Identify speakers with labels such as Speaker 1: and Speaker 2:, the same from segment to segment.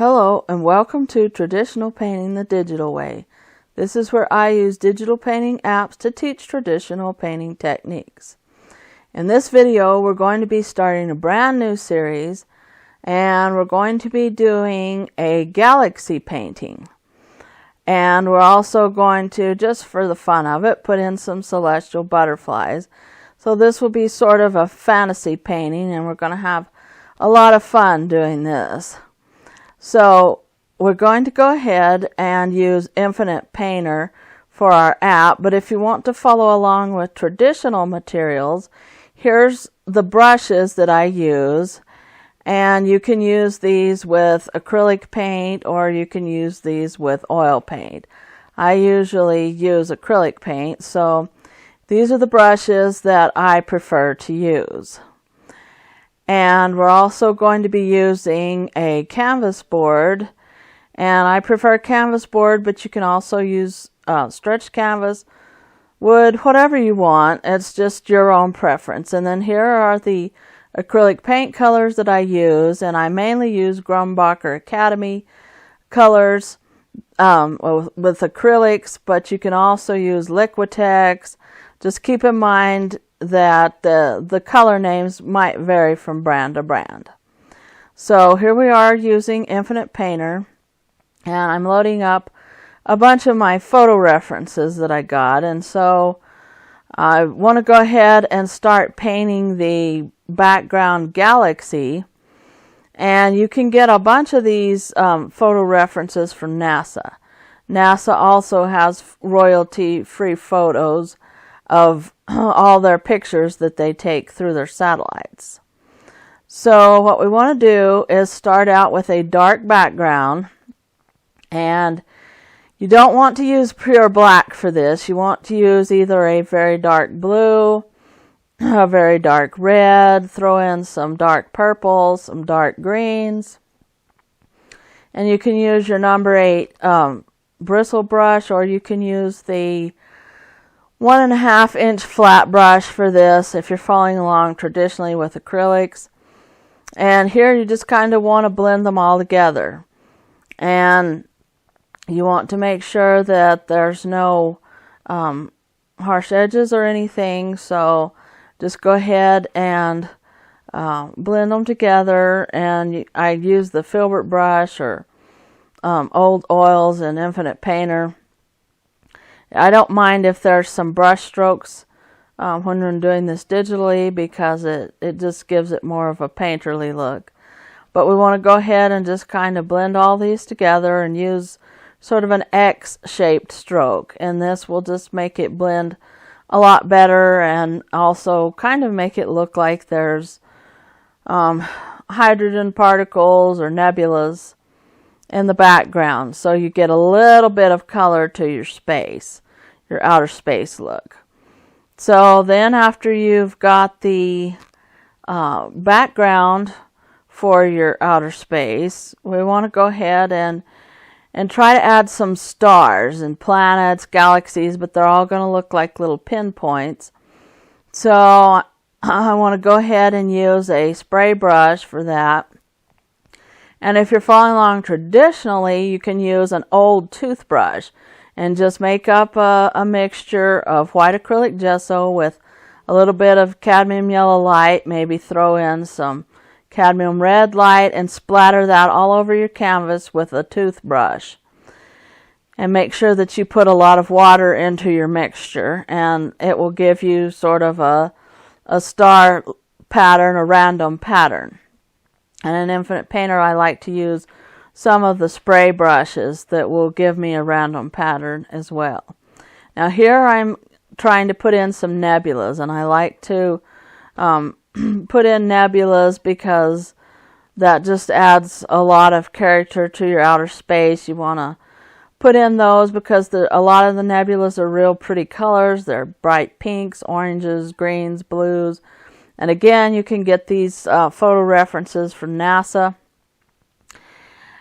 Speaker 1: Hello and welcome to Traditional Painting the Digital Way. This is where I use digital painting apps to teach traditional painting techniques. In this video we're going to be starting a brand new series and we're going to be doing a galaxy painting. And we're also going to, just for the fun of it, put in some celestial butterflies. So this will be sort of a fantasy painting and we're going to have a lot of fun doing this. So we're going to go ahead and use Infinite Painter for our app, but if you want to follow along with traditional materials, here's the brushes that I use, and you can use these with acrylic paint or you can use these with oil paint. I usually use acrylic paint, so these are the brushes that I prefer to use. And we're also going to be using a canvas board, and I prefer canvas board, but you can also use stretched canvas, wood, whatever you want. It's just your own preference. And then here are the acrylic paint colors that I use, and I mainly use Grumbacher Academy colors with acrylics, but you can also use Liquitex. Just keep in mind that the color names might vary from brand to brand. So here we are using Infinite Painter, and I'm loading up a bunch of my photo references that I got, and so I want to go ahead and start painting the background galaxy. And you can get a bunch of these photo references from NASA. NASA also has royalty-free photos of all their pictures that they take through their satellites. So what we want to do is start out with a dark background, and you don't want to use pure black for this. You want to use either a very dark blue, a very dark red, throw in some dark purples, some dark greens, and you can use your number 8 bristle brush, or you can use the 1.5 inch flat brush for this if you're following along traditionally with acrylics. And here you just kind of want to blend them all together, and you want to make sure that there's no harsh edges or anything, so just go ahead and blend them together. And I use the filbert brush or old oils and Infinite Painter. I don't mind if there's some brush strokes when we're doing this digitally, because it just gives it more of a painterly look. But we want to go ahead and just kind of blend all these together and use sort of an X-shaped stroke. And this will just make it blend a lot better, and also kind of make it look like there's hydrogen particles or nebulas in the background, so you get a little bit of color to your space, your outer space look. So then after you've got the background for your outer space, we want to go ahead and try to add some stars and planets, galaxies, but they're all going to look like little pinpoints. So I want to go ahead and use a spray brush for that. And if you're following along traditionally, you can use an old toothbrush and just make up a mixture of white acrylic gesso with a little bit of cadmium yellow light, maybe throw in some cadmium red light, and splatter that all over your canvas with a toothbrush. And make sure that you put a lot of water into your mixture, and it will give you sort of a star pattern, a random pattern. And in Infinite Painter, I like to use some of the spray brushes that will give me a random pattern as well. Now here I'm trying to put in some nebulas, and I like to put in nebulas because that just adds a lot of character to your outer space. You want to put in those because a lot of the nebulas are real pretty colors. They're bright pinks, oranges, greens, blues. And again, you can get these photo references from NASA.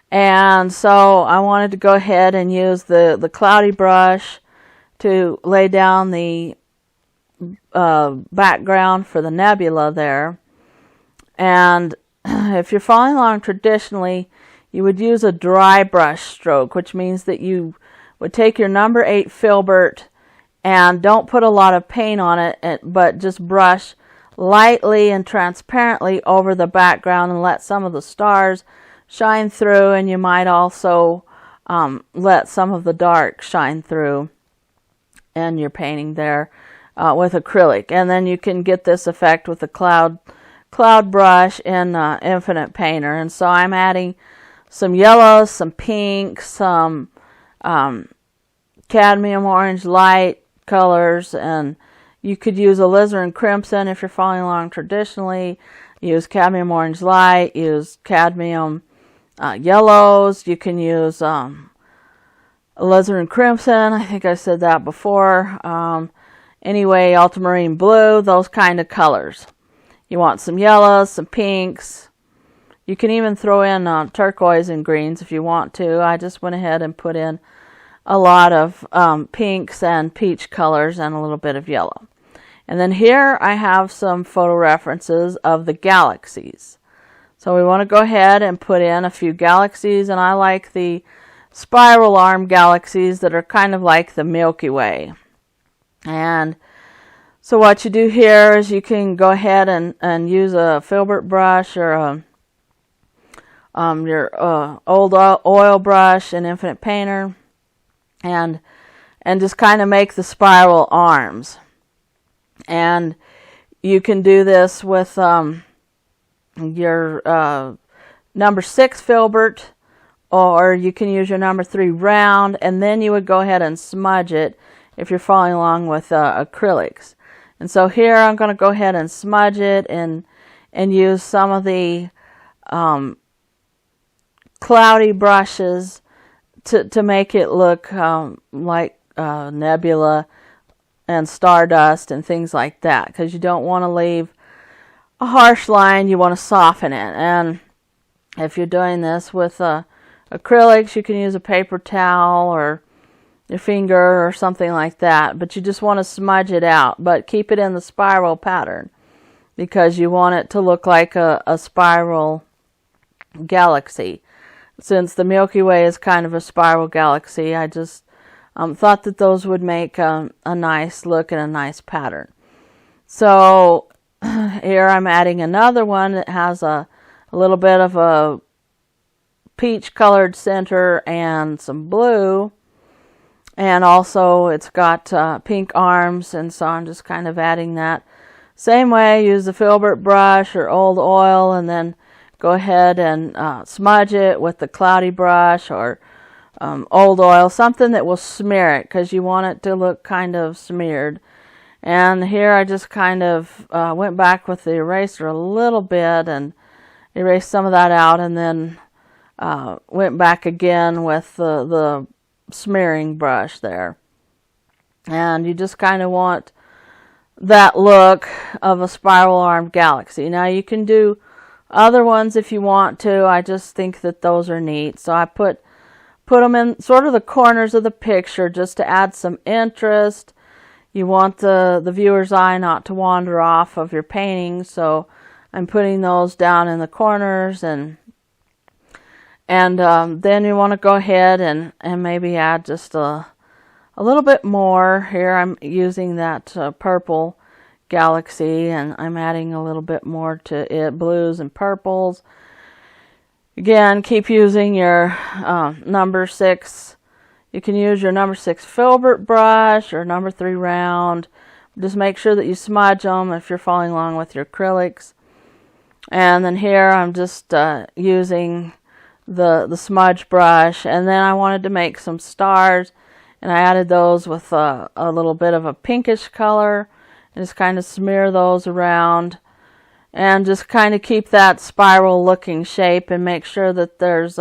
Speaker 1: And so I wanted to go ahead and use the cloudy brush to lay down the background for the nebula there. And if you're following along traditionally, you would use a dry brush stroke, which means that you would take your number 8 filbert and don't put a lot of paint on it, but just brush lightly and transparently over the background and let some of the stars shine through, and you might also let some of the dark shine through in your painting there with acrylic. And then you can get this effect with the cloud brush in Infinite Painter. And so I'm adding some yellows, some pinks, some cadmium orange light colors, and you could use alizarin crimson if you're following along traditionally. Use cadmium orange light, use cadmium yellows. You can use alizarin crimson. I think I said that before. Anyway, ultramarine blue, those kind of colors. You want some yellows, some pinks. You can even throw in turquoise and greens if you want to. I just went ahead and put in a lot of pinks and peach colors and a little bit of yellow. And then here I have some photo references of the galaxies. So we want to go ahead and put in a few galaxies, and I like the spiral arm galaxies that are kind of like the Milky Way. And so what you do here is you can go ahead and use a filbert brush or your old oil brush in Infinite Painter, and just kind of make the spiral arms. And you can do this with your number 6 filbert, or you can use your number 3 round, and then you would go ahead and smudge it if you're following along with acrylics. And so here I'm going to go ahead and smudge it and use some of the cloudy brushes to make it look like nebula and stardust and things like that, because you don't want to leave a harsh line, you want to soften it. And if you're doing this with acrylics, you can use a paper towel or your finger or something like that, but you just want to smudge it out, but keep it in the spiral pattern because you want it to look like a spiral galaxy. Since the Milky Way is kind of a spiral galaxy, I just thought that those would make a nice look and a nice pattern. So here I'm adding another one that has a little bit of a peach colored center and some blue, and also it's got pink arms, and so I'm just kind of adding that. Same way, use the filbert brush or old oil, and then go ahead and smudge it with the cloudy brush or old oil, something that will smear it, because you want it to look kind of smeared. And here I just kind of went back with the eraser a little bit and erased some of that out, and then went back again with the smearing brush there. And you just kind of want that look of a spiral armed galaxy. Now you can do other ones if you want to. I just think that those are neat, so I put them in sort of the corners of the picture just to add some interest. You want the viewer's eye not to wander off of your painting, so I'm putting those down in the corners, and then you want to go ahead and maybe add just a little bit more. Here I'm using that purple galaxy, and I'm adding a little bit more to it, blues and purples. Again, keep using your number 6. You can use your number 6 filbert brush or number 3 round. Just make sure that you smudge them if you're following along with your acrylics. And then here I'm just using the smudge brush, and then I wanted to make some stars, and I added those with a little bit of a pinkish color, and just kind of smear those around, and just kind of keep that spiral looking shape, and make sure that there's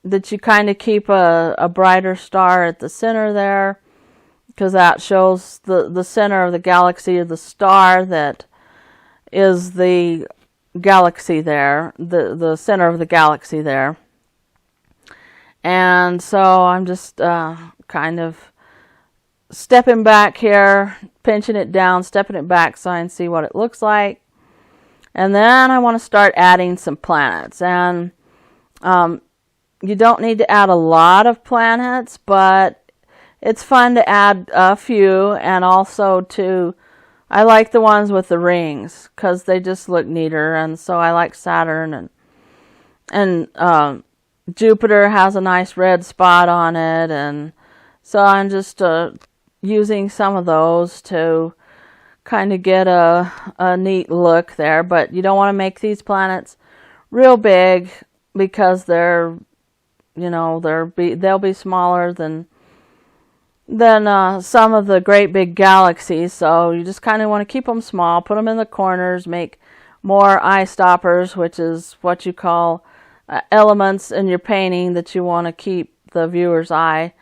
Speaker 1: that you kind of keep a brighter star at the center there, because that shows the center of the galaxy, or the star that is the galaxy there, the center of the galaxy there. And so I'm just kind of stepping back here, pinching it down, stepping it back so I can see what it looks like. And then I want to start adding some planets. And You don't need to add a lot of planets, but it's fun to add a few, and also I like the ones with the rings because they just look neater, and so I like Saturn, and Jupiter has a nice red spot on it, and so I'm just using some of those to kind of get a neat look there. But you don't want to make these planets real big because they'll be smaller than some of the great big galaxies. So you just kind of want to keep them small, put them in the corners, make more eye stoppers, which is what you call elements in your painting that you want to keep the viewer's eye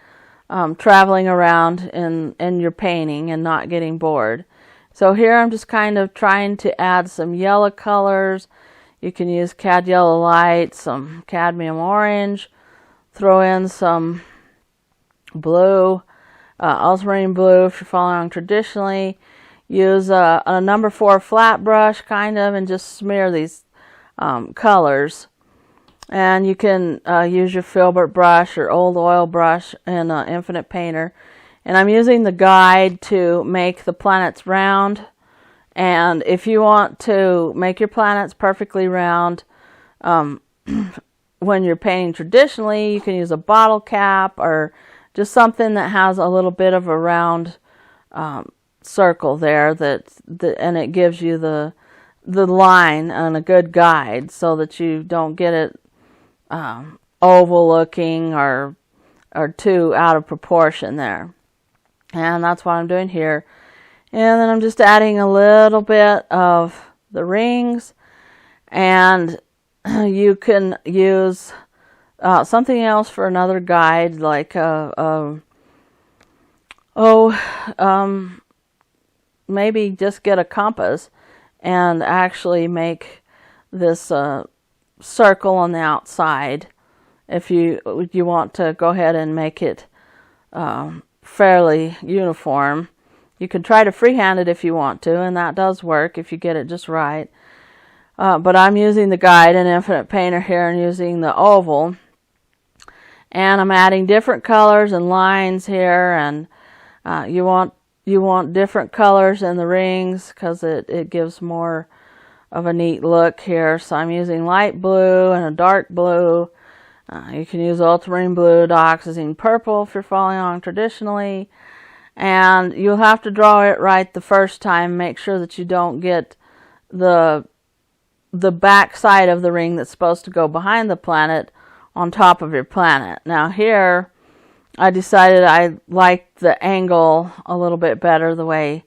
Speaker 1: traveling around in your painting and not getting bored. So here I'm just kind of trying to add some yellow colors. You can use cad yellow light, some cadmium orange, throw in some blue, ultramarine blue if you're following traditionally. Use a number 4 flat brush kind of, and just smear these colors. And you can use your filbert brush or old oil brush in Infinite Painter. And I'm using the guide to make the planets round. And if you want to make your planets perfectly round, when you're painting traditionally, you can use a bottle cap or just something that has a little bit of a round circle there, and it gives you the line and a good guide so that you don't get it oval looking or too out of proportion there. And that's what I'm doing here. And then I'm just adding a little bit of the rings, and you can use something else for another guide, like maybe just get a compass and actually make this circle on the outside if you want to go ahead and make it fairly uniform. You can try to freehand it if you want to, and that does work if you get it just right. But I'm using the guide in Infinite Painter here and using the oval. And I'm adding different colors and lines here, and you want different colors in the rings because it gives more of a neat look here. So I'm using light blue and a dark blue. You can use ultramarine blue, dioxazine purple if you're following along traditionally. And you'll have to draw it right the first time. Make sure that you don't get the back side of the ring that's supposed to go behind the planet on top of your planet. Now here, I decided I liked the angle a little bit better the way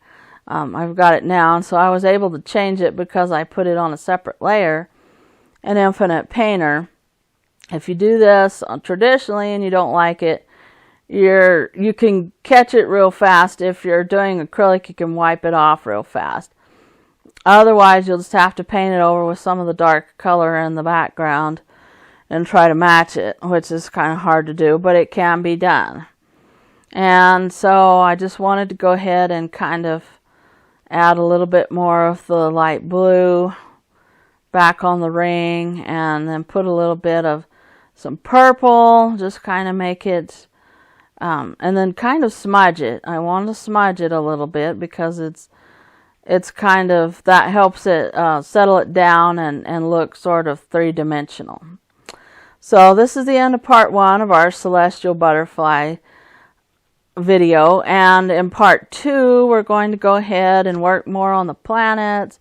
Speaker 1: I've got it now. And so I was able to change it because I put it on a separate layer in Infinite Painter. If you do this traditionally and you don't like it, you can catch it real fast. If you're doing acrylic, you can wipe it off real fast. Otherwise, you'll just have to paint it over with some of the dark color in the background and try to match it, which is kind of hard to do, but it can be done. And so I just wanted to go ahead and kind of add a little bit more of the light blue back on the ring, and then put a little bit of some purple, just kind of make it, and then kind of smudge it. I want to smudge it a little bit because it's kind of, that helps it settle it down and look sort of three-dimensional. So this is the end of part 1 of our celestial butterfly video, and in part 2 we're going to go ahead and work more on the planets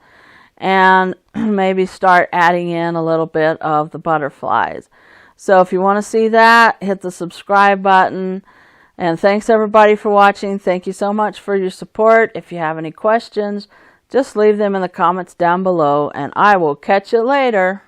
Speaker 1: and maybe start adding in a little bit of the butterflies. So if you want to see that, hit the subscribe button. And thanks everybody for watching. Thank you so much for your support. If you have any questions, just leave them in the comments down below, and I will catch you later.